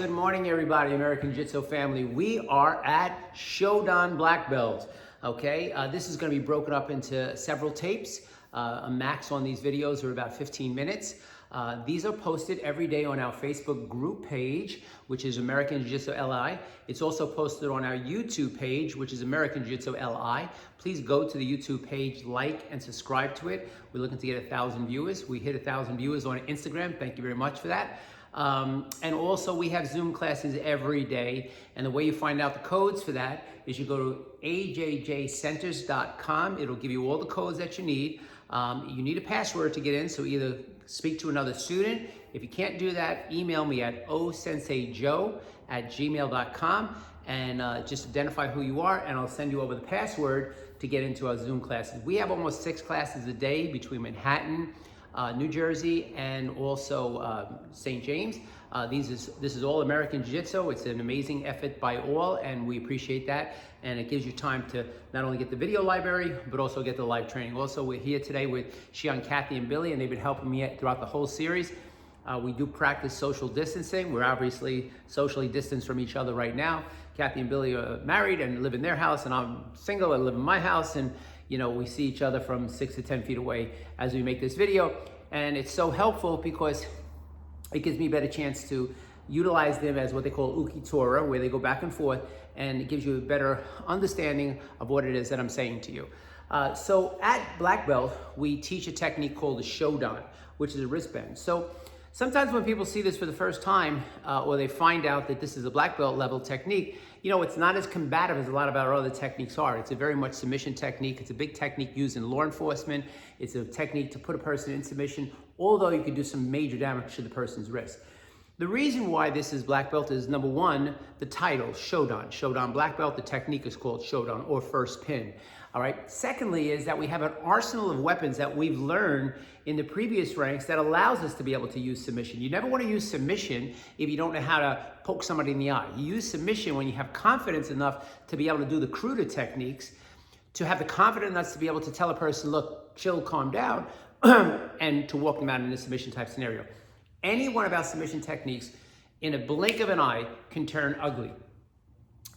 Good morning, everybody, American Jiu-Jitsu family. We are at SHODAN Black Belt. Okay, this is going to be broken up into several tapes. A max on these videos are about 15 minutes. These are posted every day on our Facebook group page, which is American Jiu-Jitsu LI. It's also posted on our YouTube page, which is American Jiu-Jitsu LI. Please go to the YouTube page, like and subscribe to it. We're looking to get 1,000 viewers. We hit 1,000 viewers on Instagram. Thank you very much for that. And also we have Zoom classes every day. And the way you find out the codes for that is you go to AJJCenters.com. It'll give you all the codes that you need. You need a password to get in, so either speak to another student. If you can't do that, email me at OSensei Joe at gmail.com and just identify who you are, and I'll send you over the password to get into our Zoom classes. We have almost 6 classes a day between Manhattan, New Jersey, and also St. James. This is all American Jiu-Jitsu. It's an amazing effort by all, and we appreciate that. And it gives you time to not only get the video library, but also get the live training. Also, we're here today with Shion, Kathy, and Billy, and they've been helping me throughout the whole series. We do practice social distancing. We're obviously socially distanced from each other right now. Kathy and Billy are married and live in their house, and I'm single and live in my house. And you know, we see each other from 6 to 10 feet away as we make this video. And it's so helpful because it gives me a better chance to utilize them as what they call uki tora, where they go back and forth, and it gives you a better understanding of what it is that I'm saying to you. So at Black Belt, we teach a technique called the SHODAN, which is a wristband. So sometimes when people see this for the first time, or they find out that this is a Black Belt level technique, you know, it's not as combative as a lot of our other techniques are. It's a very much submission technique. It's a big technique used in law enforcement. It's a technique to put a person in submission, although you could do some major damage to the person's wrist. The reason why this is Black Belt is, number one, the title, SHODAN. SHODAN Black Belt, the technique is called SHODAN, or first pin. All right. Secondly is that we have an arsenal of weapons that we've learned in the previous ranks that allows us to be able to use submission. You never want to use submission if you don't know how to poke somebody in the eye. You use submission when you have confidence enough to be able to do the cruder techniques, to have the confidence enough to be able to tell a person, look, chill, calm down, and to walk them out in a submission type scenario. Any one of our submission techniques in a blink of an eye can turn ugly.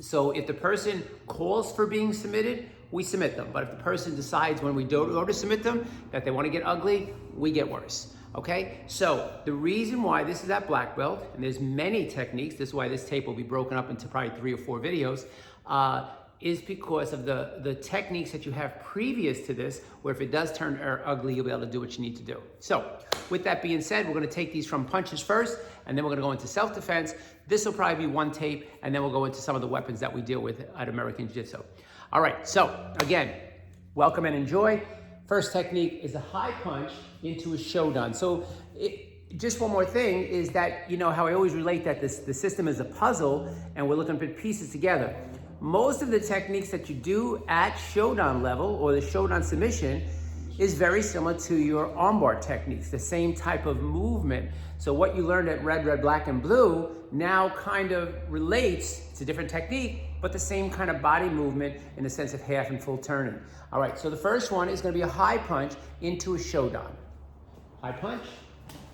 So if the person calls for being submitted, we submit them. But if the person decides when we go to submit them that they want to get ugly, we get worse. Okay? So the reason why this is at Black Belt, and there's many techniques, this is why this tape will be broken up into probably 3 or 4 videos, is because of the techniques that you have previous to this, where if it does turn ugly, you'll be able to do what you need to do. So with that being said, we're going to take these from punches first, and then we're going to go into self-defense. This will probably be 1 tape, and then we'll go into some of the weapons that we deal with at American Jiu-Jitsu. All right, so again, welcome and enjoy. First technique is a high punch into a SHODAN. So just one more thing is that, you know how I always relate that the system is a puzzle, and we're looking to put pieces together. Most of the techniques that you do at SHODAN level, or the SHODAN submission, is very similar to your armbar techniques, the same type of movement. So what you learned at red, black, and blue now kind of relates to different technique, but the same kind of body movement in the sense of half and full turning. All right, so the first one is going to be a high punch into a SHODAN. High punch,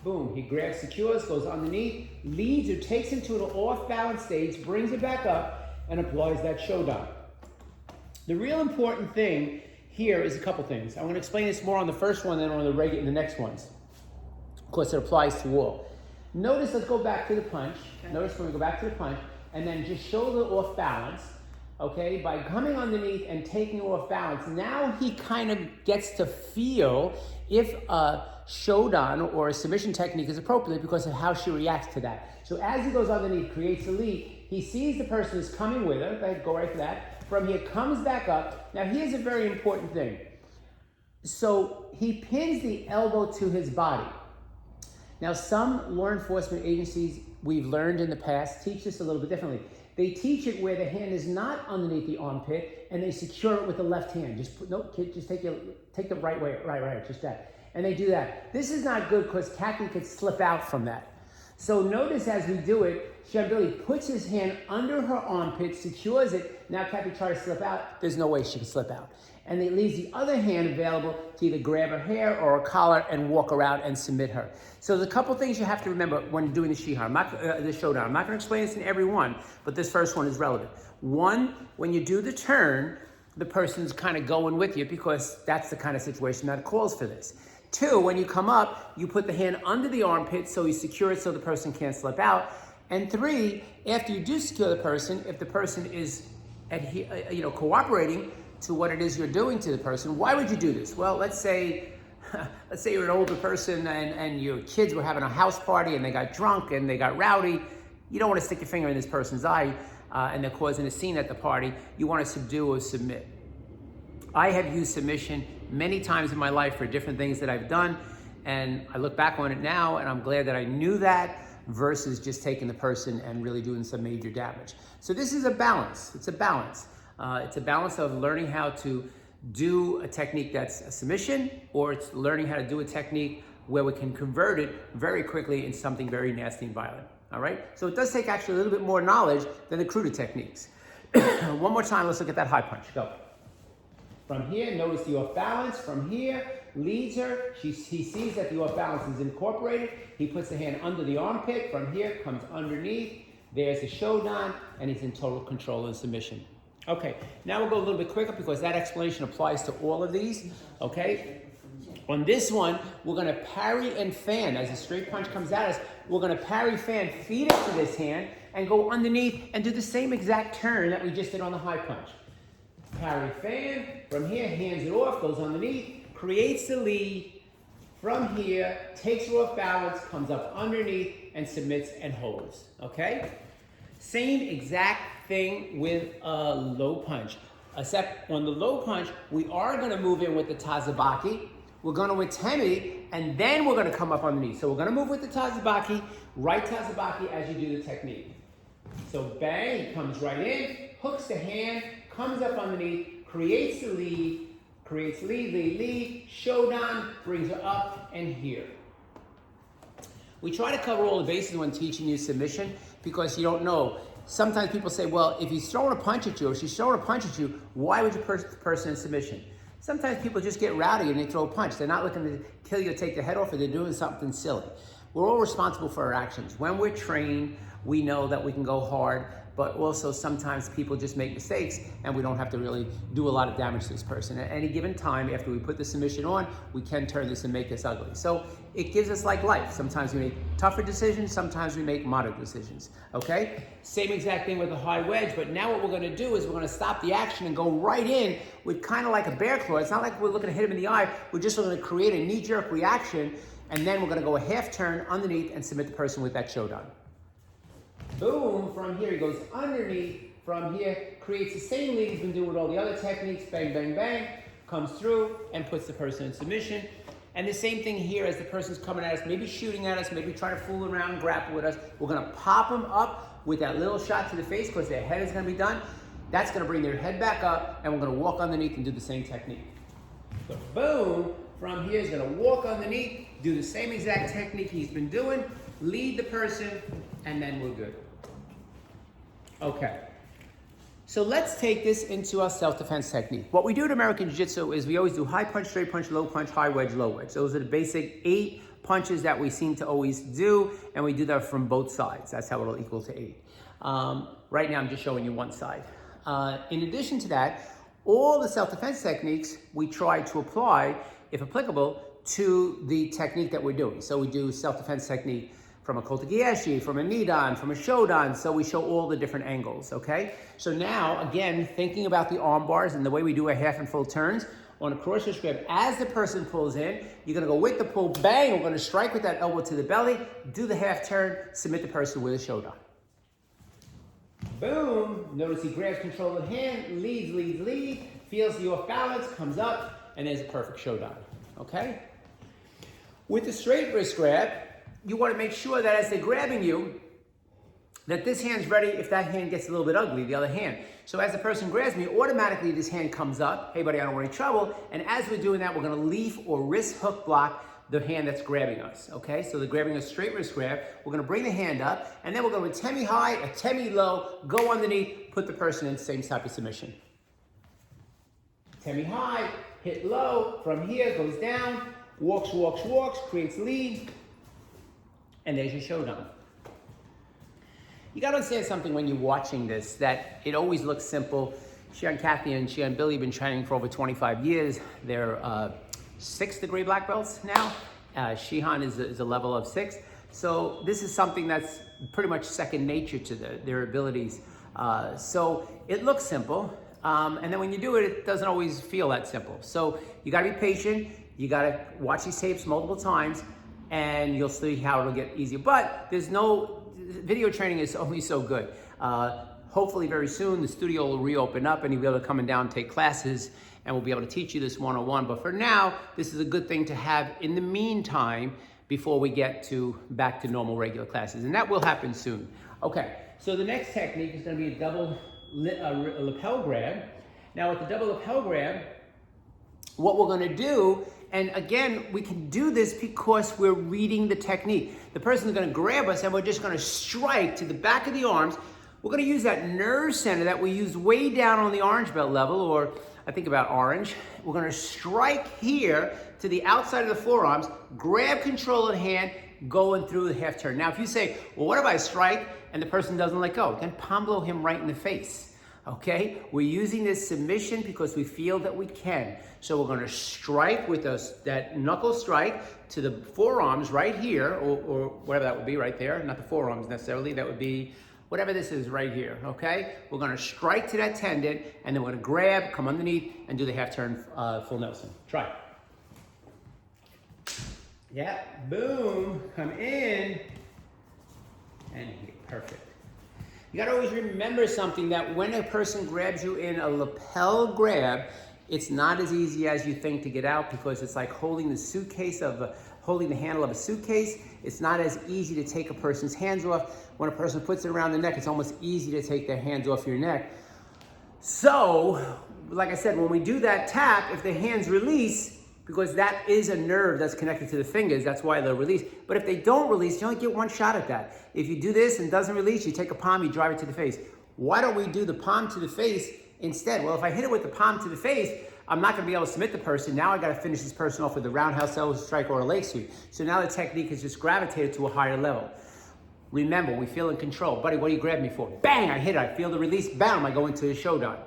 boom, he grabs, secures, goes underneath, leads or takes him to an off-balance stage, brings it back up, and applies that SHODAN. The real important thing here is a couple things. I'm going to explain this more on the first one than on the next ones. Of course, it applies to all. Notice, let's go back to the punch. Okay. Notice when we go back to the punch, and then just shoulder off balance, okay? By coming underneath and taking off balance, now he kind of gets to feel if a SHODAN or a submission technique is appropriate because of how she reacts to that. So as he goes underneath, creates a lead, he sees the person is coming with her. Go ahead, go right for that. From here, comes back up. Now, here's a very important thing. So he pins the elbow to his body. Now, some law enforcement agencies we've learned in the past teach this a little bit differently. They teach it where the hand is not underneath the armpit, and they secure it with the left hand. Just take the right way, right, just that. And they do that. This is not good because Kathy could slip out from that. So notice as we do it, Billy puts his hand under her armpit, secures it. Now Kathy tries to slip out. There's no way she can slip out. and it leaves the other hand available to either grab her hair or a collar and walk around and submit her. So there's a couple things you have to remember when doing the the SHODAN. I'm not going to explain this in every one, but this first one is relevant. One, when you do the turn, the person's kind of going with you because that's the kind of situation that calls for this. Two, when you come up, you put the hand under the armpit so you secure it so the person can't slip out. And three, after you do secure the person, if the person is cooperating to what it is you're doing to the person, why would you do this? Well, let's say you're an older person and your kids were having a house party and they got drunk and they got rowdy. You don't want to stick your finger in this person's eye and they're causing a scene at the party. You want to subdue or submit. I have used submission many times in my life for different things that I've done, and I look back on it now and I'm glad that I knew that versus just taking the person and really doing some major damage. So this is a balance. It's a balance. It's a balance of learning how to do a technique that's a submission, or it's learning how to do a technique where we can convert it very quickly into something very nasty and violent. All right? So it does take actually a little bit more knowledge than the cruder techniques. One more time, let's look at that high punch. Go. From here, notice the off balance. From here, leads her. He sees that the off balance is incorporated. He puts the hand under the armpit. From here, comes underneath. There's the SHODAN, and he's in total control and submission. Okay, now we'll go a little bit quicker because that explanation applies to all of these, okay? On this one, we're gonna parry and fan. As a straight punch comes at us, we're gonna parry, fan, feed it to this hand, and go underneath and do the same exact turn that we just did on the high punch. Parry, fan, from here, hands it off, goes underneath, creates the lead, from here, takes her off balance, comes up underneath, and submits and holds, okay? Same exact thing with a low punch, except on the low punch, we are going to move in with the Tazabaki, we're going to atemi, and then we're going to come up underneath. So we're going to move with the Tazabaki, right Tazabaki as you do the technique. So bang, he comes right in, hooks the hand, comes up underneath, creates the lead, creates lead, SHODAN, brings her up and here. We try to cover all the bases when teaching you submission because you don't know. Sometimes people say, well, if he's throwing a punch at you or she's throwing a punch at you, why would you put the person in submission? Sometimes people just get rowdy and they throw a punch. They're not looking to kill you or take the head off, or they're doing something silly. We're all responsible for our actions. When we're trained, we know that we can go hard, but also sometimes people just make mistakes and we don't have to really do a lot of damage to this person. At any given time, after we put the submission on, we can turn this and make this ugly. So it gives us like life. Sometimes we make tougher decisions, sometimes we make moderate decisions, okay? Same exact thing with the high wedge, but now what we're gonna do is we're gonna stop the action and go right in with kind of like a bear claw. It's not like we're looking to hit him in the eye, we're just gonna create a knee-jerk reaction, and then we're gonna go a half turn underneath and submit the person with that SHODAN. Boom, from here he goes underneath, from here, creates the same lead he's been doing with all the other techniques, bang, bang, bang, comes through and puts the person in submission. And the same thing here as the person's coming at us, maybe shooting at us, maybe trying to fool around and grapple with us. We're gonna pop them up with that little shot to the face because their head is gonna be done. That's gonna bring their head back up and we're gonna walk underneath and do the same technique. So boom, from here he's gonna walk underneath, do the same exact technique he's been doing, lead the person, and then we're good. Okay, so let's take this into our self-defense technique. What we do in American Jiu-Jitsu is we always do high punch, straight punch, low punch, high wedge, low wedge. Those are the basic 8 punches that we seem to always do, and we do that from both sides. That's how it'll equal to 8. Right now I'm just showing you one side. In addition to that, all the self-defense techniques we try to apply, if applicable, to the technique that we're doing. So we do self-defense technique from a Kotegaeshi, from a Nidan, from a SHODAN, so we show all the different angles, okay? So now, again, thinking about the arm bars and the way we do our half and full turns, on a cross-wrist grab, as the person pulls in, you're gonna go with the pull, bang, we're gonna strike with that elbow to the belly, do the half turn, submit the person with a SHODAN. Boom, notice he grabs control of the hand, leads, feels the off balance, comes up, and there's a perfect SHODAN, okay? With the straight wrist grab, you want to make sure that as they're grabbing you, that this hand's ready if that hand gets a little bit ugly, the other hand. So as the person grabs me, automatically this hand comes up. Hey buddy, I don't want any trouble. And as we're doing that, we're going to leaf or wrist hook block the hand that's grabbing us. Okay, so they're grabbing a straight wrist grab. We're going to bring the hand up, and then we're going to atemi high, atemi low, go underneath, put the person in the same type of submission. Temi high, hit low, from here, goes down, walks, walks, walks, creates lead, and there's your shodan. You gotta understand something when you're watching this, that it always looks simple. Kathy and Billy have been training for over 25 years. They're 6th degree black belts now. Shihan is a level of 6. So this is something that's pretty much second nature to their abilities. So it looks simple, and then when you do it, it doesn't always feel that simple. So you gotta be patient, you gotta watch these tapes multiple times, and you'll see how it'll get easier. But video training is only so good. Hopefully very soon the studio will reopen up and you'll be able to come down and take classes, and we'll be able to teach you this one-on-one. But for now, this is a good thing to have in the meantime before we get back to normal regular classes, and that will happen soon. Okay, so the next technique is going to be a double lapel grab. Now with the double lapel grab, what we're going to do, and again, we can do this because we're reading the technique. The person's going to grab us and we're just going to strike to the back of the arms. We're going to use that nerve center that we use way down on the orange belt level, or I think about orange. We're going to strike here to the outside of the forearms, grab control of the hand, going through the half turn. Now, if you say, well, what if I strike and the person doesn't let go? Then palm blow him right in the face, okay? We're using this submission because we feel that we can. So we're going to strike with that knuckle strike to the forearms right here, or whatever that would be right there. Not the forearms necessarily, that would be whatever this is right here, okay? We're going to strike to that tendon, and then we're going to grab, come underneath, and do the half turn full Nelson. Try it. Yeah, boom, come in, and hit, perfect. You gotta always remember something, that when a person grabs you in a lapel grab, it's not as easy as you think to get out, because it's like holding the handle of a suitcase. It's not as easy to take a person's hands off. When a person puts it around the neck, it's almost easy to take their hands off your neck. So, like I said, when we do that tap, if the hands release, because that is a nerve that's connected to the fingers, that's why they'll release. But if they don't release, you only get one shot at that. If you do this and it doesn't release, you take a palm, you drive it to the face. Why don't we do the palm to the face instead? Well, if I hit it with the palm to the face, I'm not gonna be able to submit the person. Now I gotta finish this person off with a roundhouse elbow strike or a leg sweep. So now the technique has just gravitated to a higher level. Remember, we feel in control. Buddy, what do you grab me for? Bang, I hit it, I feel the release, bam, I go into the shodan.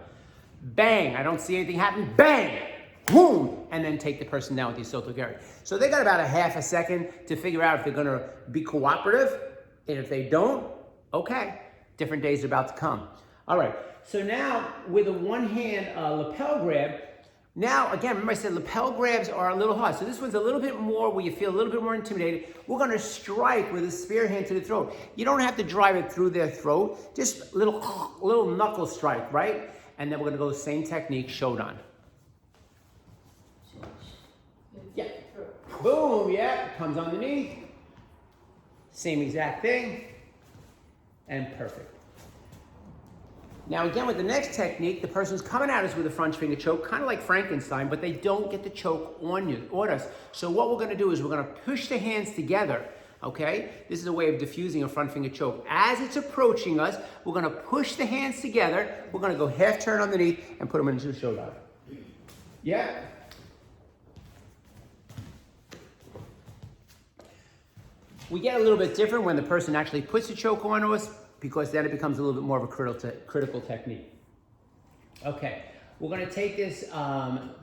Bang, I don't see anything happen, bang! Boom, and then take the person down with the Soto Gary. So they got about a half a second to figure out if they're gonna be cooperative, and if they don't, okay, different days are about to come. All right, so now with a one-hand lapel grab, now again, remember I said lapel grabs are a little hard. So this one's a little bit more where you feel a little bit more intimidated. We're gonna strike with a spear hand to the throat. You don't have to drive it through their throat, just a little knuckle strike, right? And then we're gonna go the same technique, shodan. Yeah, boom, yeah, comes underneath. Same exact thing, and perfect. Now again, with the next technique, the person's coming at us with a front finger choke, kind of like Frankenstein, but they don't get the choke on us. So what we're gonna do is we're gonna push the hands together, okay? This is a way of diffusing a front finger choke. As it's approaching us, we're gonna push the hands together, we're gonna go half turn underneath and put them into the shodan. Yeah. We get a little bit different when the person actually puts the choke on us, because then it becomes a little bit more of a critical technique. Okay, we're gonna take this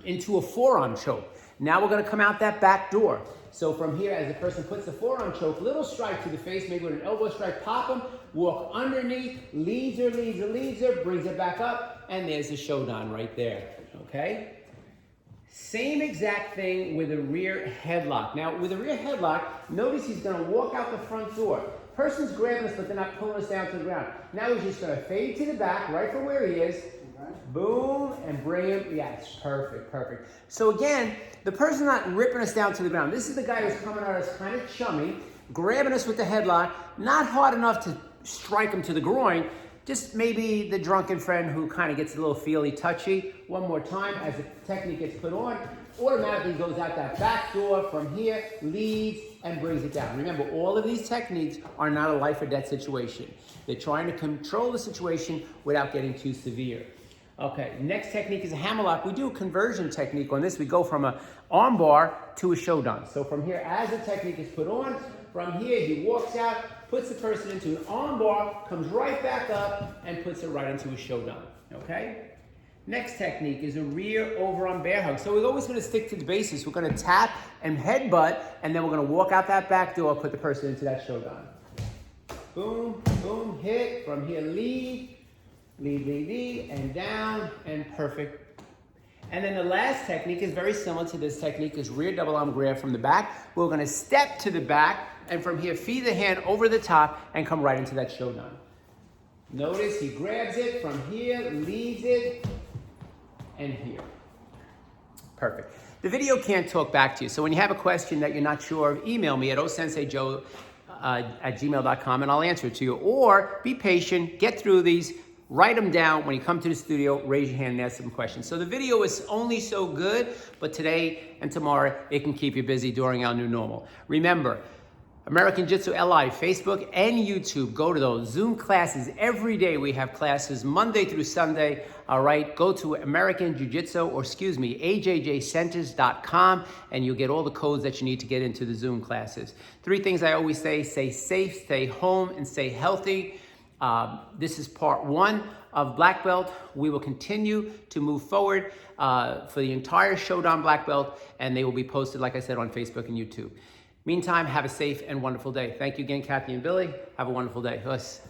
into a forearm choke. Now we're gonna come out that back door. So from here, as the person puts the forearm choke, little strike to the face, maybe with an elbow strike, pop them, walk underneath, leads her, brings it back up, and there's the shodan right there, okay? Same exact thing with a rear headlock. Now, with a rear headlock, notice he's gonna walk out the front door. Person's grabbing us, but they're not pulling us down to the ground. Now he's just gonna fade to the back, right from where he is. Okay. Boom, and bring him, yes, perfect, perfect. So again, the person's not ripping us down to the ground. This is the guy who's coming at us kind of chummy, grabbing us with the headlock, not hard enough to strike him to the groin, just maybe the drunken friend who kind of gets a little feely touchy. One more time, as the technique gets put on, automatically goes out that back door from here, leads, and brings it down. Remember, all of these techniques are not a life or death situation. They're trying to control the situation without getting too severe. Okay, next technique is a hammerlock. We do a conversion technique on this. We go from an arm bar to a SHODAN. So from here, as the technique is put on, from here he walks out, puts the person into an arm bar, comes right back up, and puts it right into a SHODAN. Okay? Next technique is a rear overarm bear hug. So we're always going to stick to the basics. We're going to tap and headbutt, and then we're going to walk out that back door, put the person into that SHODAN. Boom, boom, hit. From here, lead, and down, and perfect. And then the last technique is very similar to this technique, is rear double arm grab from the back. We're going to step to the back, and from here, feed the hand over the top, and come right into that SHODAN. Notice he grabs it from here, leads it, and here. Perfect. The video can't talk back to you, so when you have a question that you're not sure of, email me at OSenseiJoe at gmail.com, and I'll answer it to you. Or be patient, get through these, write them down. When you come to the studio, raise your hand and ask some questions. So the video is only so good, but today and tomorrow, it can keep you busy during our new normal. Remember, American Jiu-Jitsu LI, Facebook and YouTube. Go to those Zoom classes every day. We have classes Monday through Sunday. All right, go to AJJCenters.com, and you'll get all the codes that you need to get into the Zoom classes. 3 things I always say: stay safe, stay home, and stay healthy. This is part 1 of Black Belt. We will continue to move forward for the entire SHODAN Black Belt, and they will be posted, like I said, on Facebook and YouTube. Meantime, have a safe and wonderful day. Thank you again, Kathy and Billy. Have a wonderful day. Us.